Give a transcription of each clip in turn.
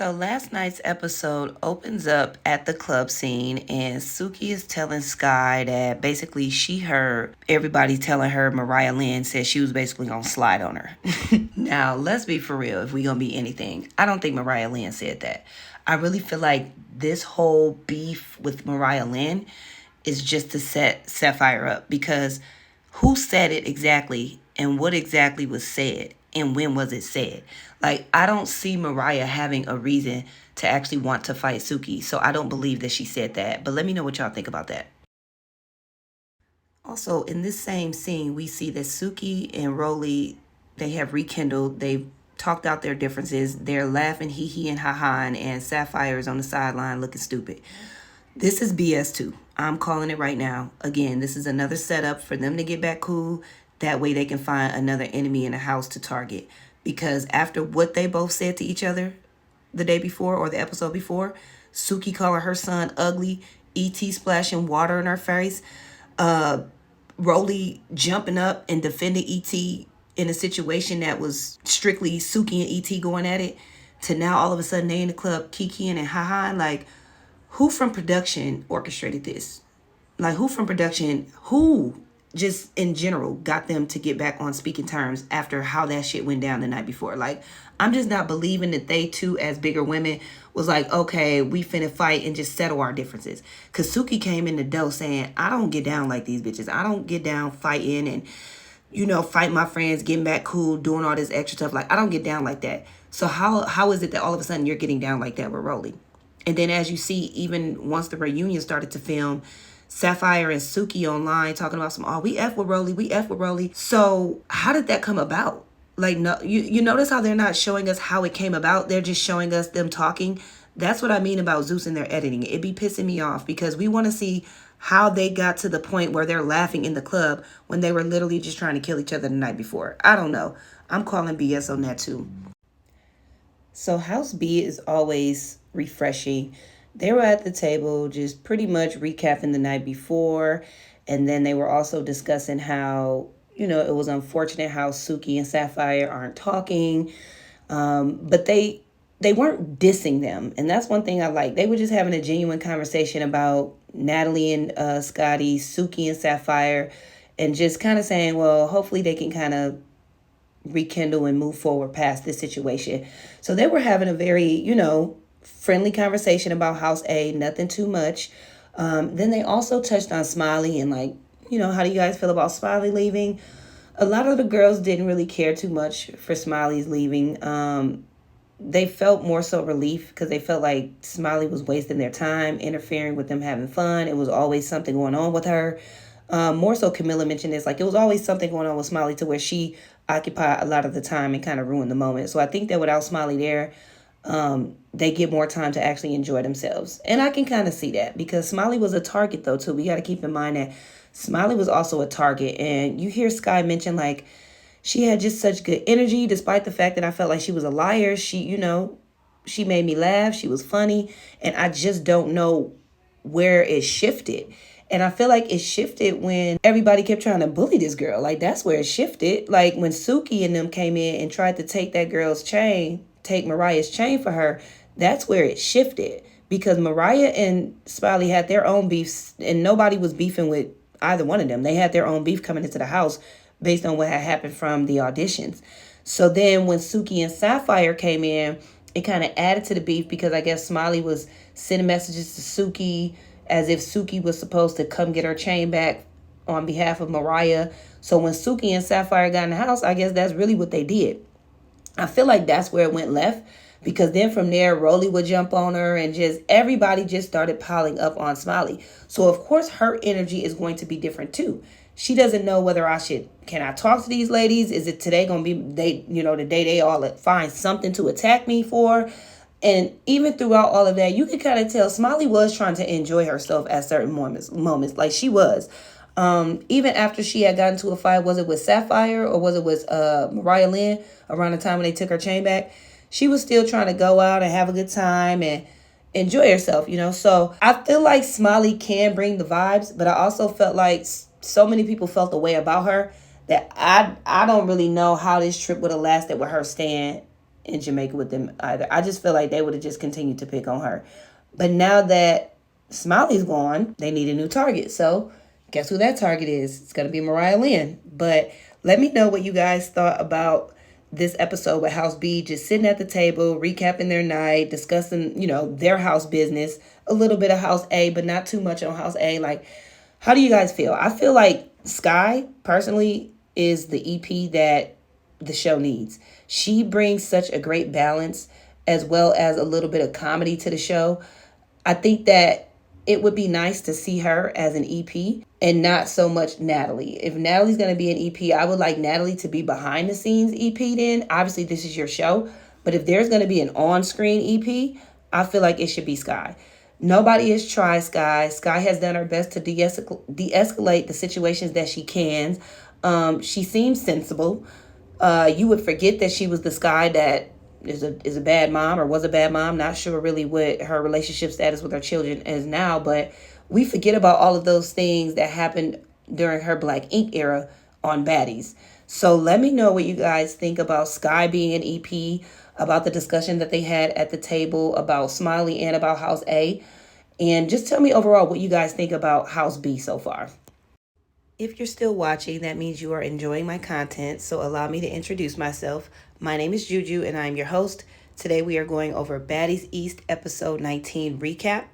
So last night's episode opens up at the club scene, and Suki is telling Sky that basically she heard everybody telling her MariahLynn said she was basically gonna slide on her. Now, let's be for real. If we gonna be anything, I don't think MariahLynn said that. I really feel like this whole beef with MariahLynn is just to set Sapphire up, because who said it exactly and what exactly was said and when was it said? Like, I don't see Mariah having a reason to actually want to fight Suki, so I don't believe that she said that. But let me know what y'all think about that. Also, in this same scene, we see that Suki and Rolly, they have rekindled. They've talked out their differences. They're laughing hee hee and ha ha, and Sapphire is on the sideline looking stupid. This is BS too. I'm calling it right now. Again, this is another setup for them to get back cool. That way they can find another enemy in the house to target. Because after what they both said to each other the day before or the episode before, Suki calling her son ugly, E.T. splashing water in her face, Rolly jumping up and defending E.T. in a situation that was strictly Suki and E.T. going at it, to now all of a sudden they in the club kikiing and ha-ha. Like, who from production orchestrated this? Like, who from production, who just in general got them to get back on speaking terms after how that shit went down the night before? Like, I'm just not believing that they two, as bigger women, was like, okay, we finna fight and just settle our differences. Because Suki came in the door saying, I don't get down like these bitches. I don't get down fighting and, fight my friends, getting back cool, doing all this extra stuff. Like, I don't get down like that. So how is it that all of a sudden you're getting down like that with Rolly? And then as you see, even once the reunion started to film, Sapphire and Suki online talking about we F with Rolly, we F with Rolly. So how did that come about? Like, no, you notice how they're not showing us how it came about. They're just showing us them talking. That's what I mean about Zeus and their editing. It be pissing me off because we want to see how they got to the point where they're laughing in the club when they were literally just trying to kill each other the night before. I don't know. I'm calling BS on that too. So House B is always refreshing. They were at the table just pretty much recapping the night before. And then they were also discussing how, it was unfortunate how Suki and Sapphire aren't talking. But they weren't dissing them. And that's one thing I like. They were just having a genuine conversation about Natalie and Scotty, Suki and Sapphire, and just kind of saying, well, hopefully they can kind of rekindle and move forward past this situation. So they were having a very, friendly conversation about House A, nothing too much. Then they also touched on Smiley and like, how do you guys feel about Smiley leaving? A lot of the girls didn't really care too much for Smiley's leaving. They felt more so relief because they felt like Smiley was wasting their time, interfering with them having fun. It was always something going on with her. More so Camilla mentioned this, like it was always something going on with Smiley to where she occupied a lot of the time and kind of ruined the moment. So I think that without Smiley there, they get more time to actually enjoy themselves. And I can kind of see that because Smiley was a target though too. We got to keep in mind that Smiley was also a target. And you hear Sky mention like she had just such good energy, despite the fact that I felt like she was a liar. She made me laugh. She was funny. And I just don't know where it shifted. And I feel like it shifted when everybody kept trying to bully this girl. Like, that's where it shifted. Like, when Suki and them came in and tried to take that girl's chain, take Mariah's chain for her, that's where it shifted. Because Mariah and Smiley had their own beefs, and nobody was beefing with either one of them. They had their own beef coming into the house based on what had happened from the auditions. So then when Suki and Sapphire came in, it kind of added to the beef because I guess Smiley was sending messages to Suki as if Suki was supposed to come get her chain back on behalf of Mariah. So when Suki and Sapphire got in the house, I guess that's really what they did. I feel like that's where it went left because then from there, Rolly would jump on her and just everybody just started piling up on Smiley. So of course her energy is going to be different too. She doesn't know whether can I talk to these ladies? Is it today going to be the day they all find something to attack me for? And even throughout all of that, you could kind of tell Smiley was trying to enjoy herself at certain moments, like she was. Even after she had gotten into a fight, was it with Sapphire or was it with MariahLynn around the time when they took her chain back? She was still trying to go out and have a good time and enjoy herself, So I feel like Smiley can bring the vibes, but I also felt like so many people felt the way about her that I don't really know how this trip would have lasted with her staying in Jamaica with them either. I just feel like they would have just continued to pick on her. But now that Smiley's gone, they need a new target. So guess who that target is? It's going to be MariahLynn. But let me know what you guys thought about this episode with House B, just sitting at the table, recapping their night, discussing, their house business, a little bit of House A, but not too much on House A. Like, how do you guys feel? I feel like Sky, personally, is the EP that the show needs. She brings such a great balance as well as a little bit of comedy to the show. I think that it would be nice to see her as an EP and not so much Natalie. If Natalie's going to be an EP, I would like Natalie to be behind the scenes EP then. Obviously, this is your show. But if there's going to be an on-screen EP, I feel like it should be Sky. Nobody has tried Sky. Sky has done her best to de-escalate the situations that she can. She seems sensible. You would forget that she was the Sky that is a bad mom or was a bad mom. Not sure really what her relationship status with her children is now, but we forget about all of those things that happened during her Black Ink era on Baddies. So let me know what you guys think about Sky being an EP, about the discussion that they had at the table, about Smiley and about House A. And just tell me overall what you guys think about House B so far. If you're still watching, that means you are enjoying my content, so allow me to introduce myself. My name is Juju, and I'm your host. Today we are going over Baddies East episode 19 recap.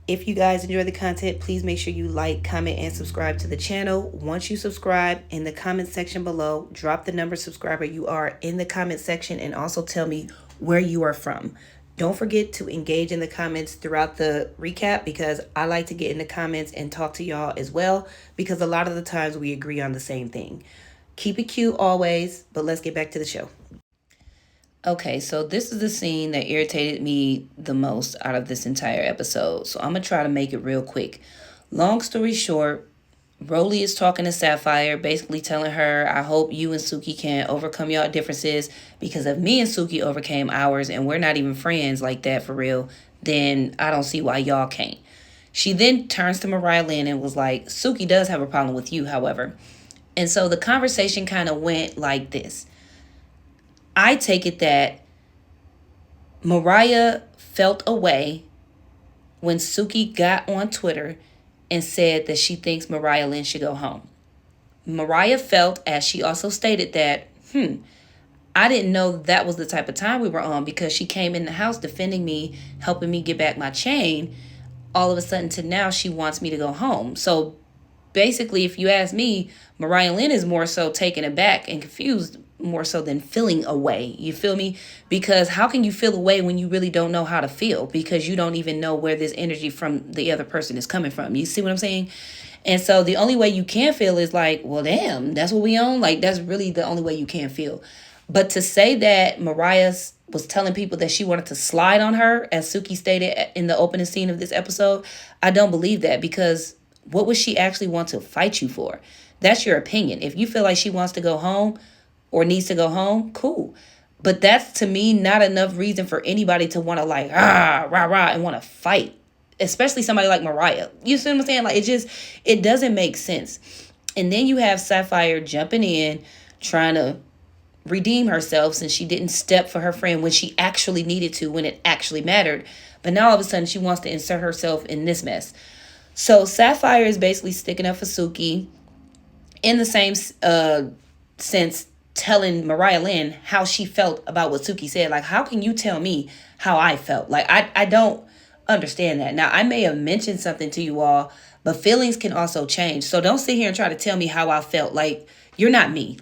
If you guys enjoy the content, please make sure you like, comment, and subscribe to the channel. Once you subscribe, in the comment section below, drop the number subscriber you are in the comment section and also tell me where you are from. Don't forget to engage in the comments throughout the recap because I like to get in the comments and talk to y'all as well because a lot of the times we agree on the same thing. Keep it cute always, but let's get back to the show. Okay, so this is the scene that irritated me the most out of this entire episode. So I'm going to try to make it real quick. Long story short, Rolly is talking to Sapphire, basically telling her, I hope you and Suki can overcome your differences because if me and Suki overcame ours and we're not even friends like that for real, then I don't see why y'all can't. She then turns to MariahLynn and was like, Suki does have a problem with you, however. And so the conversation kind of went like this. I take it that Mariah felt a way when Suki got on Twitter and said that she thinks MariahLynn should go home. Mariah felt, as she also stated, that, I didn't know that was the type of time we were on because she came in the house defending me, helping me get back my chain. All of a sudden to now she wants me to go home. So basically, if you ask me, MariahLynn is more so taken aback and confused more so than feeling away. You feel me? Because how can you feel away when you really don't know how to feel? Because you don't even know where this energy from the other person is coming from. You see what I'm saying? And so the only way you can feel is like, well, damn, that's what we own. Like, that's really the only way you can feel. But to say that Mariah was telling people that she wanted to slide on her, as Suki stated in the opening scene of this episode, I don't believe that because what would she actually want to fight you for? That's your opinion. If you feel like she wants to go home, or needs to go home, cool. But that's, to me, not enough reason for anybody to want to like, rah, and want to fight. Especially somebody like Mariah. You see what I'm saying? Like, it doesn't make sense. And then you have Sapphire jumping in, trying to redeem herself since she didn't step for her friend when she actually needed to, when it actually mattered. But now all of a sudden she wants to insert herself in this mess. So Sapphire is basically sticking up for Suki in the same sense, telling MariahLynn how she felt about what Suki said. Like, how can you tell me how I felt? Like, I don't understand that. Now, I may have mentioned something to you all, but feelings can also change. So don't sit here and try to tell me how I felt. Like, you're not me.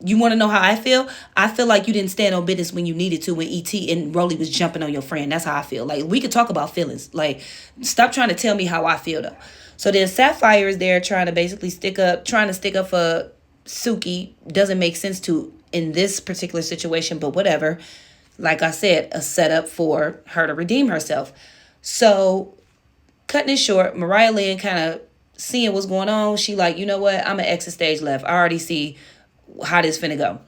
You want to know how I feel? I feel like you didn't stand on business when you needed to when E.T. and Rolly was jumping on your friend. That's how I feel. Like, we could talk about feelings. Like, stop trying to tell me how I feel, though. So then Sapphire is there trying to basically stick up for Suki. Doesn't make sense in this particular situation, but whatever. Like I said, a setup for her to redeem herself. So cutting it short, MariahLynn kind of seeing what's going on. She like, you know what? I'm going to exit stage left. I already see how this finna go.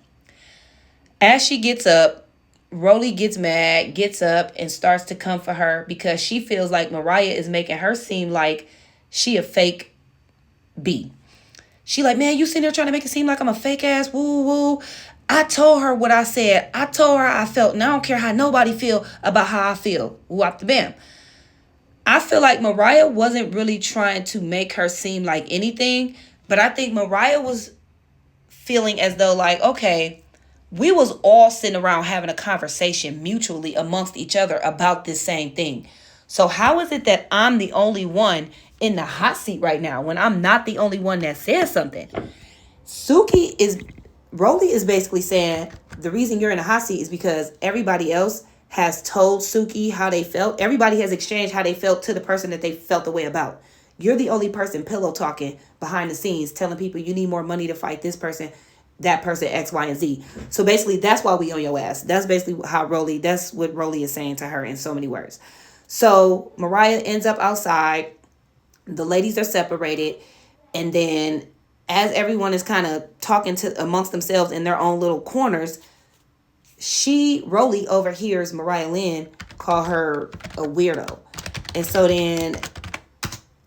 As she gets up, Rolly gets mad, gets up, and starts to come for her because she feels like Mariah is making her seem like she a fake B. She like, man, you sitting there trying to make it seem like I'm a fake ass woo woo. I told her what I said. I told her how I felt. And I don't care how nobody feel about how I feel. Whop the bam. I feel like Mariah wasn't really trying to make her seem like anything. But I think Mariah was feeling as though like, okay, we was all sitting around having a conversation mutually amongst each other about this same thing. So how is it that I'm the only one in the hot seat right now when I'm not the only one that says something? Rolly is basically saying the reason you're in the hot seat is because everybody else has told Suki how they felt. Everybody has exchanged how they felt to the person that they felt the way about. You're the only person pillow talking behind the scenes, telling people you need more money to fight this person, that person, X, Y, and Z. So basically, that's why we on your ass. That's basically that's what Rolly is saying to her in so many words. So Mariah ends up outside. The ladies are separated. And then as everyone is kind of talking to amongst themselves in their own little corners, Rolly overhears MariahLynn call her a weirdo. And so then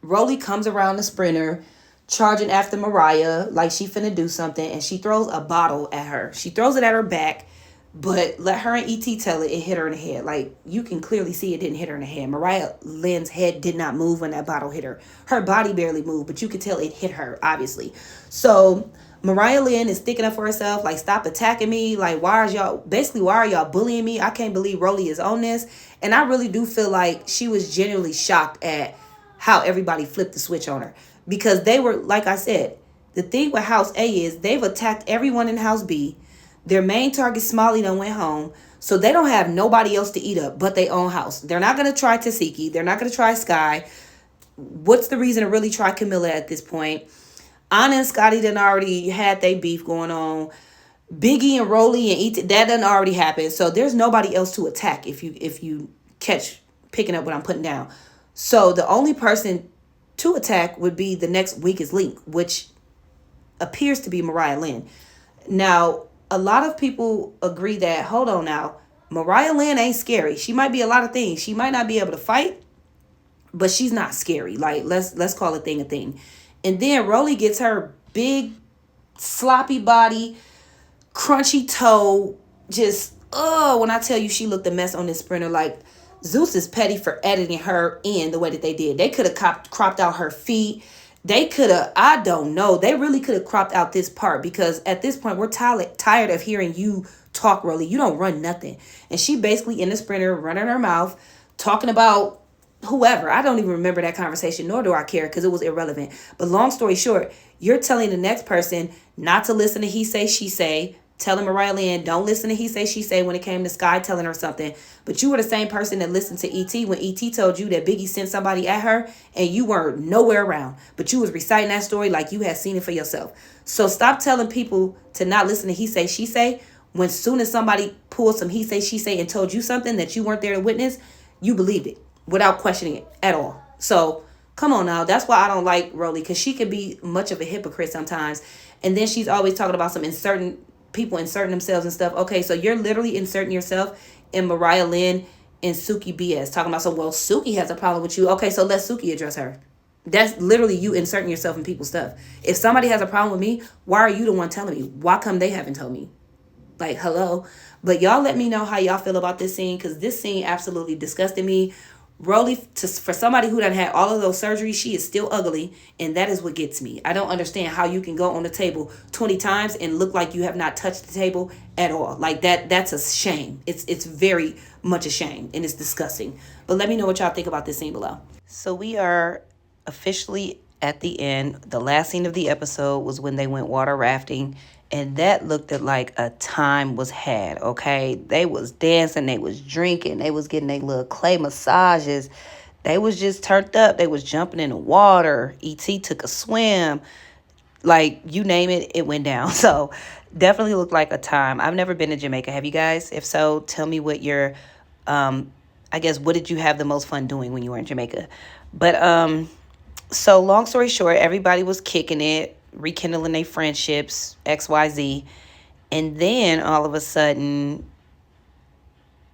Rolly comes around the sprinter, charging after Mariah like she finna do something, and she throws a bottle at her. She throws it at her back, but let her and E.T. tell it hit her in the head. Like, you can clearly see it didn't hit her in the head. MariahLynn's head did not move when that bottle hit her. Her body barely moved, but you could tell it hit her, obviously. So MariahLynn is sticking up for herself, like, stop attacking me. Like, why are y'all bullying me? I can't believe Rolly is on this. And I really do feel like she was genuinely shocked at how everybody flipped the switch on her. Because they were, like I said, the thing with House A is they've attacked everyone in House B. Their main target, Smiley, done went home. So they don't have nobody else to eat up but their own house. They're not going to try Tasiki. They're not going to try Sky. What's the reason to really try Camilla at this point? Anna and Scotty done already had their beef going on. Biggie and Rolly and E.T., that done already happened. So there's nobody else to attack if you catch picking up what I'm putting down. So the only person to attack would be the next weakest link, which appears to be MariahLynn. Now, a lot of people agree that, hold on now, MariahLynn ain't scary. She might be a lot of things. She might not be able to fight, but she's not scary. Like, let's call a thing a thing. And then Rolly gets her big, sloppy body, crunchy toe, just, when I tell you she looked a mess on this sprinter, like, Zeus is petty for editing her in the way that they did. They could have cropped out her feet. They could have, I don't know. They really could have cropped out this part because at this point, we're tired of hearing you talk, Rolly. You don't run nothing. And she basically in the sprinter running her mouth, talking about whoever. I don't even remember that conversation, nor do I care because it was irrelevant. But long story short, you're telling the next person not to listen to he say, she say, telling MariahLynn, don't listen to he say, she say when it came to Sky telling her something. But you were the same person that listened to E.T. when E.T. told you that Biggie sent somebody at her and you were nowhere around. But you was reciting that story like you had seen it for yourself. So stop telling people to not listen to he say, she say when soon as somebody pulled some he say, she say and told you something that you weren't there to witness, you believed it without questioning it at all. So come on now. That's why I don't like Rolly because she can be much of a hypocrite sometimes. And then she's always talking about some people inserting themselves and stuff. Okay, so you're literally inserting yourself in MariahLynn and Suki BS. Talking about well, Suki has a problem with you. Okay, so let Suki address her. That's literally you inserting yourself in people's stuff. If somebody has a problem with me, why are you the one telling me? Why come they haven't told me? Like, hello. But y'all let me know how y'all feel about this scene because this scene absolutely disgusted me. Rolly, for somebody who done had all of those surgeries, she is still ugly, and that is what gets me. I don't understand how you can go on the table 20 times and look like you have not touched the table at all. Like that's a shame. It's very much a shame, and it's disgusting. But let me know what y'all think about this scene below. So we are officially at the end. The last scene of the episode was when they went water rafting. And that looked like a time was had, okay? They was dancing, they was drinking, they was getting their little clay massages. They was just turned up. They was jumping in the water. E.T. took a swim. Like, you name it, it went down. So, definitely looked like a time. I've never been to Jamaica. Have you guys? If so, tell me what your, I guess, what did you have the most fun doing when you were in Jamaica? But, so long story short, everybody was kicking it, rekindling their friendships, XYZ. And then all of a sudden,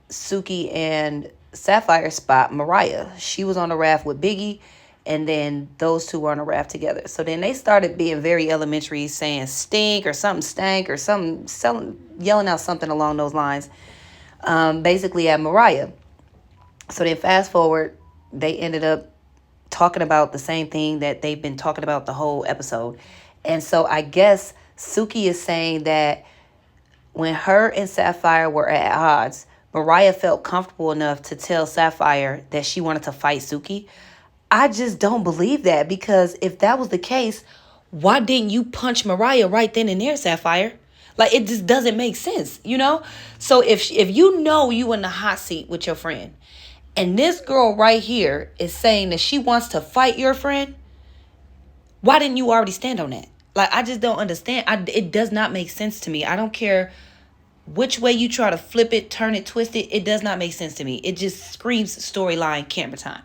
Suki and Sapphire spot Mariah. She was on the raft with Biggie And then those two were on a raft together. So then they started being very elementary, saying stink or something stank or something, yelling out something along those lines, basically at Mariah. So then fast forward, they ended up talking about the same thing that they've been talking about the whole episode. And so I guess Suki is saying that when her and Sapphire were at odds, Mariah felt comfortable enough to tell Sapphire that she wanted to fight Suki. I just don't believe that, because if that was the case, why didn't you punch Mariah right then and there, Sapphire? Like, it just doesn't make sense, you know? So if you know you in the hot seat with your friend, and this girl right here is saying that she wants to fight your friend, why didn't you already stand on that? Like, I just don't understand. It does not make sense to me. I don't care which way you try to flip it, turn it, twist it. It does not make sense to me. It just screams storyline camera time.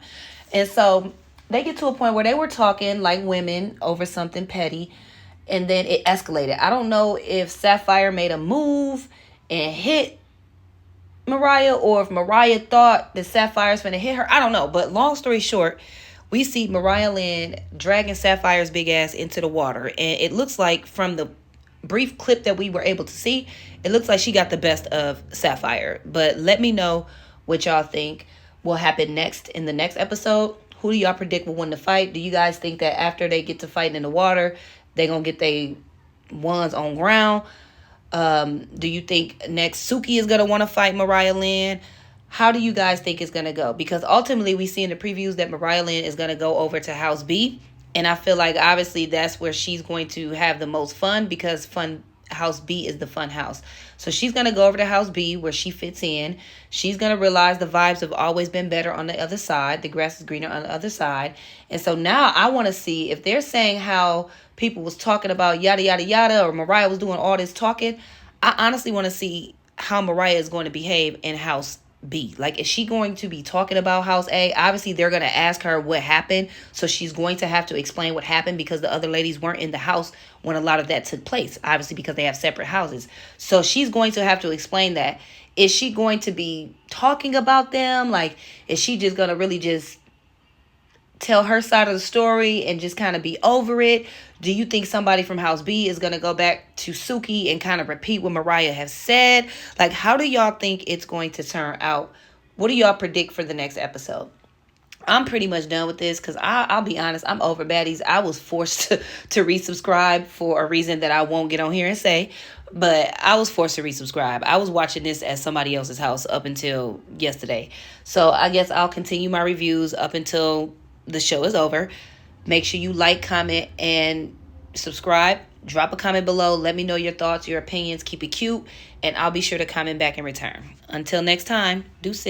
And so they get to a point where they were talking like women over something petty, and then it escalated. I don't know if Sapphire made a move and hit Mariah, or if Mariah thought that Sapphire's going to hit her. I don't know. But long story short, we see MariahLynn dragging Sapphire's big ass into the water. And it looks like, from the brief clip that we were able to see, it looks like she got the best of Sapphire. But let me know what y'all think will happen next in the next episode. Who do y'all predict will win the fight? Do you guys think that after they get to fighting in the water, they're going to get their ones on ground? Do you think next Suki is going to want to fight MariahLynn? How do you guys think it's going to go? Because ultimately we see in the previews that MariahLynn is going to go over to House B. And I feel like obviously that's where she's going to have the most fun, because House B is the fun house. So she's going to go over to House B where she fits in. She's going to realize the vibes have always been better on the other side. The grass is greener on the other side. And so now I want to see if they're saying how people was talking about yada, yada, yada, or Mariah was doing all this talking. I honestly want to see how Mariah is going to behave in House B. Like, is she going to be talking about House A? Obviously, they're going to ask her what happened. So she's going to have to explain what happened, because the other ladies weren't in the house when a lot of that took place. Obviously, because they have separate houses. So she's going to have to explain that. Is she going to be talking about them? Like, is she just going to really just tell her side of the story and just kind of be over it? Do you think somebody from House B is going to go back to Suki and kind of repeat what Mariah has said? Like, how do y'all think it's going to turn out? What do y'all predict for the next episode? I'm pretty much done with this, because I'll be honest, I'm over Baddies. I was forced to resubscribe for a reason that I won't get on here and say, but I was forced to resubscribe. I was watching this at somebody else's house up until yesterday. So I guess I'll continue my reviews up until the show is over. Make sure you like, comment, and subscribe. Drop a comment below. Let me know your thoughts, your opinions. Keep it cute, and I'll be sure to comment back in return. Until next time, deuces.